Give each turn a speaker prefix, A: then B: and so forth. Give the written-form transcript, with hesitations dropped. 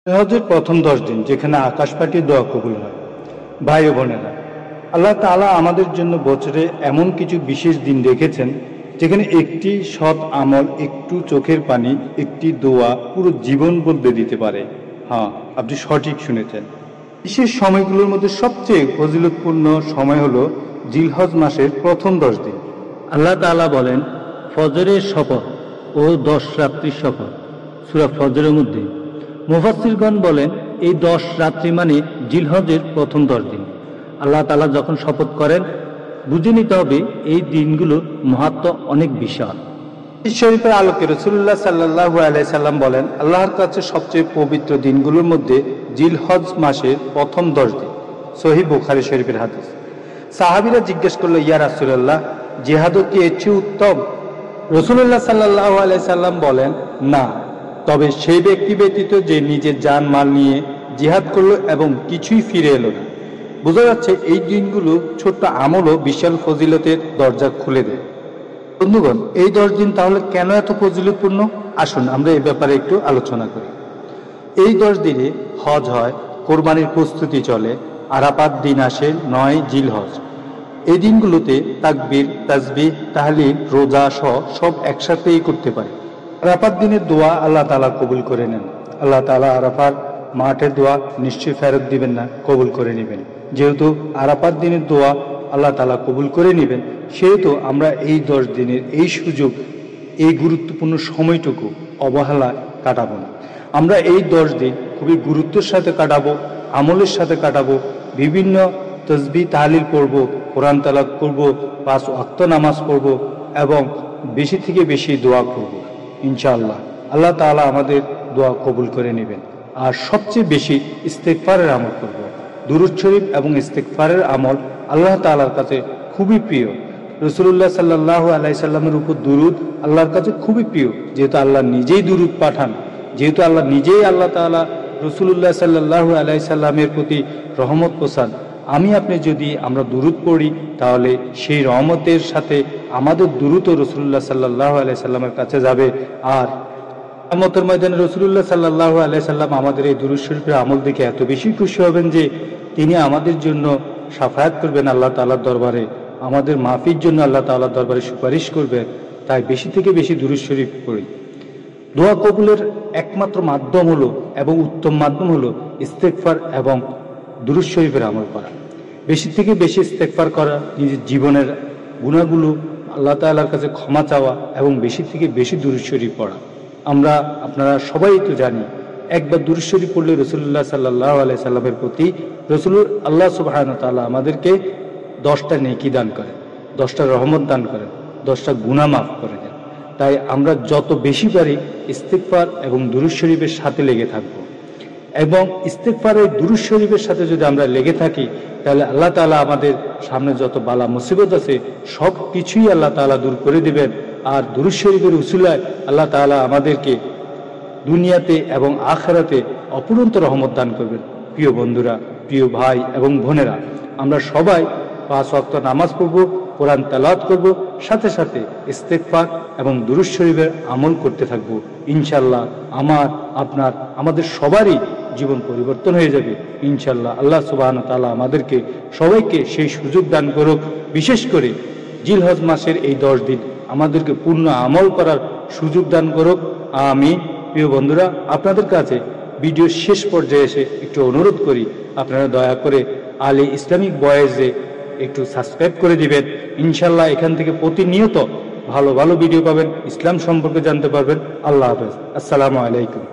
A: হজের প্রথম 10 দিন যেখানে আকাশ ফাটিয়ে দোয়া কবুল হয়। ভাই ও বোনেরা, আল্লাহ তাআলা আমাদের জন্য বছরে এমন কিছু বিশেষ দিন রেখেছেন যেখানে একটি সৎ আমল, একটু চোখের পানি, একটি দোয়া পুরো জীবন বদলে দিতে পারে। হ্যাঁ, আপনি সঠিক শুনেছেন। বিশেষ সময়গুলোর মধ্যে সবচেয়ে ফজিলতপূর্ণ সময় হলো জিলহজ মাসের প্রথম 10 দিন।
B: আল্লাহ তাআলা বলেন, ফজরের শপথ ও 10 রাত্রির শপথ, সূরা ফজরের মধ্যে। মুফাসসিরগণ বলেন, এই 10 রাত্রি মানে জিলহজের প্রথম 10 দিন। আল্লাহ তাআলা যখন শপথ করেন, বুঝে নিতে হবে এই দিনগুলোর মাহাত্ম্য অনেক বিশাল।
A: শরীফের আলোকে রাসূলুল্লাহ সাল্লাল্লাহু আলাইহি সাল্লাম বলেন, আল্লাহর কাছে সবচেয়ে পবিত্র দিনগুলোর মধ্যে জিলহজ মাসের প্রথম 10 দিন। সহিহ বুখারী শরীফের হাদিস। সাহাবীরা জিজ্ঞেস করলো, ইয়া রাসূলুল্লাহ, জিহাদও কি এর চেয়ে উত্তম? রাসূলুল্লাহ সাল্লাল্লাহু আলাইহি সাল্লাম বলেন, না, তবে সেই ব্যক্তি ব্যতীত যে নিজের জান মাল নিয়ে জিহাদ করলো এবং কিছুই ফিরে এলো না। বোঝা যাচ্ছে এই দিনগুলো ছোট্ট আমলও বিশাল ফজিলতের দরজা খুলে দেয়। বন্ধুগণ, এই 10 দিন তাহলে কেন এত ফজিলতপূর্ণ? আসুন আমরা এই ব্যাপারে একটু আলোচনা করি। এই 10 দিনে হজ হয়, কোরবানির প্রস্তুতি চলে, আরাফাত দিন আসে 9 জিলহজ। এই দিনগুলোতে তাকবীর, তাসবিহ, তাহলিল, রোজা সহ সব একসাথেই করতে পারে। আরাফাত দিনের দোয়া আল্লাহ তাআলা কবুল করে নেন। আল্লাহ তাআলা আরাফার মাঠের দোয়া নিশ্চয়ই ফেরত দিবেন না, কবুল করে নেবেন। যেহেতু আরাফাত দিনের দোয়া আল্লাহ তাআলা কবুল করে নেবেন, সেহেতু আমরা এই 10 দিনের এই সুযোগ, এই গুরুত্বপূর্ণ সময়টুকু অবহেলা কাটাবো না। আমরা এই 10 দিন খুবই গুরুত্বের সাথে কাটাবো, আমলের সাথে কাটাবো। বিভিন্ন তাসবিহ তাহলিল পড়বো, কোরআন তেলাওয়াত করবো, 5 ওয়াক্ত নামাজ পড়বো এবং বেশি থেকে বেশি দোয়া করবো। ইনশাআল্লাহ আল্লাহ তাআলা আমাদের দোয়া কবুল করে নেবেন। আর সবচেয়ে বেশি ইস্তেগফারের আমল করব। দুরূদ শরীফ এবং ইস্তেগফারের আমল আল্লাহ তাআলার কাছে খুবই প্রিয়। রাসূলুল্লাহ সাল্লাল্লাহু আলাইহি সাল্লামের উপর দুরূদ আল্লাহর কাছে খুবই প্রিয়, যেহেতু আল্লাহ নিজেই দুরূদ পাঠান, যেহেতু আল্লাহ নিজেই আল্লাহ তাআলা রাসূলুল্লাহ সাল্লাল্লাহু আলাইহি সাল্লামের প্রতি রহমত পোষান। আপনি যদি আমরা দুরূদ পড়ি, তাহলে সেই রহমতের সাথে আমাদের দুরূদও রাসূলুল্লাহ সাল্লাল্লাহু আলাইহি সাল্লামের কাছে যাবে। আর কিয়ামতের ময়দানে রাসূলুল্লাহ সাল্লাল্লাহু আলাইহি সাল্লাম আমাদের এই দুরূদ শরীফের আমল দেখে এত বেশি খুশি হবেন যে তিনি আমাদের জন্য শাফায়াত করবেন আল্লাহ তাআলার দরবারে, আমাদের মাফির জন্য আল্লাহ তাআলার দরবারে সুপারিশ করবে। তাই বেশি থেকে বেশি দুরূদ শরীফ পড়ি। দোয়া কবুলের একমাত্র মাধ্যম হলো এবং উত্তম মাধ্যম হলো ইস্তেগফার এবং দুরূদ শরীফের আমল করা। বেশি থেকে বেশি ইস্তেগফার করা, নিজের জীবনের গুনাহগুলো আল্লাহ তাআলার কাছে ক্ষমা চাওয়া এবং বেশি থেকে বেশি দুরূদ শরীফ পড়া। আপনারা সবাই তো জানি, একবার দুরূদ শরীফ পড়লে রাসূলুল্লাহ সাল্লাল্লাহু আলাইহি সাল্লামের প্রতি আল্লাহ সুবহানাহু ওয়া তাআলা আমাদেরকে 10টা নেকি দান করেন, 10টা রহমত দান করেন, 10টা গুনাহ মাফ করে দেন। তাই আমরা যত বেশি পারি ইস্তেগফার এবং দুরূদ শরীফের সাথে লেগে থাকবো। এবং ইস্তেগফারের দুরূদ শরীফের সাথে যদি আমরা লেগে থাকি, তাহলে আল্লাহ তাআলা আমাদের সামনে যত বালা মুসিবত আছে সব কিছুই আল্লাহ তাআলা দূর করে দিবেন। আর দুরূদ শরীফের উসিলায় আল্লাহ তাআলা আমাদেরকে দুনিয়াতে এবং আখিরাতে অপূরন্ত রহমত দান করবেন। প্রিয় বন্ধুরা, প্রিয় ভাই এবং বোনেরা, আমরা সবাই 5 ওয়াক্ত নামাজ পড়ব, কোরআন তেলাওয়াত করব, সাথে সাথে ইস্তেগফার এবং দুরূদ শরীফের আমল করতে থাকব। ইনশাআল্লাহ আমাদের সবারই জীবন পরিবর্তন হয়ে যাবে ইনশাআল্লাহ। আল্লাহ সুবহানাহু ওয়া তাআলা আমাদেরকে সবাইকে সেই সুযোগ দান করুক। বিশেষ করে জিলহজ মাসের এই 10 দিন আমাদেরকে পূর্ণ আমল করার সুযোগ দান করুক। আমিন। প্রিয় বন্ধুরা, আপনাদের কাছে ভিডিও শেষ পর্যায়ে এসে একটু অনুরোধ করি, আপনারা দয়া করে আলী ইসলামিক ভয়েসে একটু সাবস্ক্রাইব করে দিবেন। ইনশাআল্লাহ এখান থেকে প্রতিনিয়ত ভালো ভালো ভিডিও পাবেন, ইসলাম সম্পর্কে জানতে পারবেন। আল্লাহ হাফেজ। আসসালামু আলাইকুম।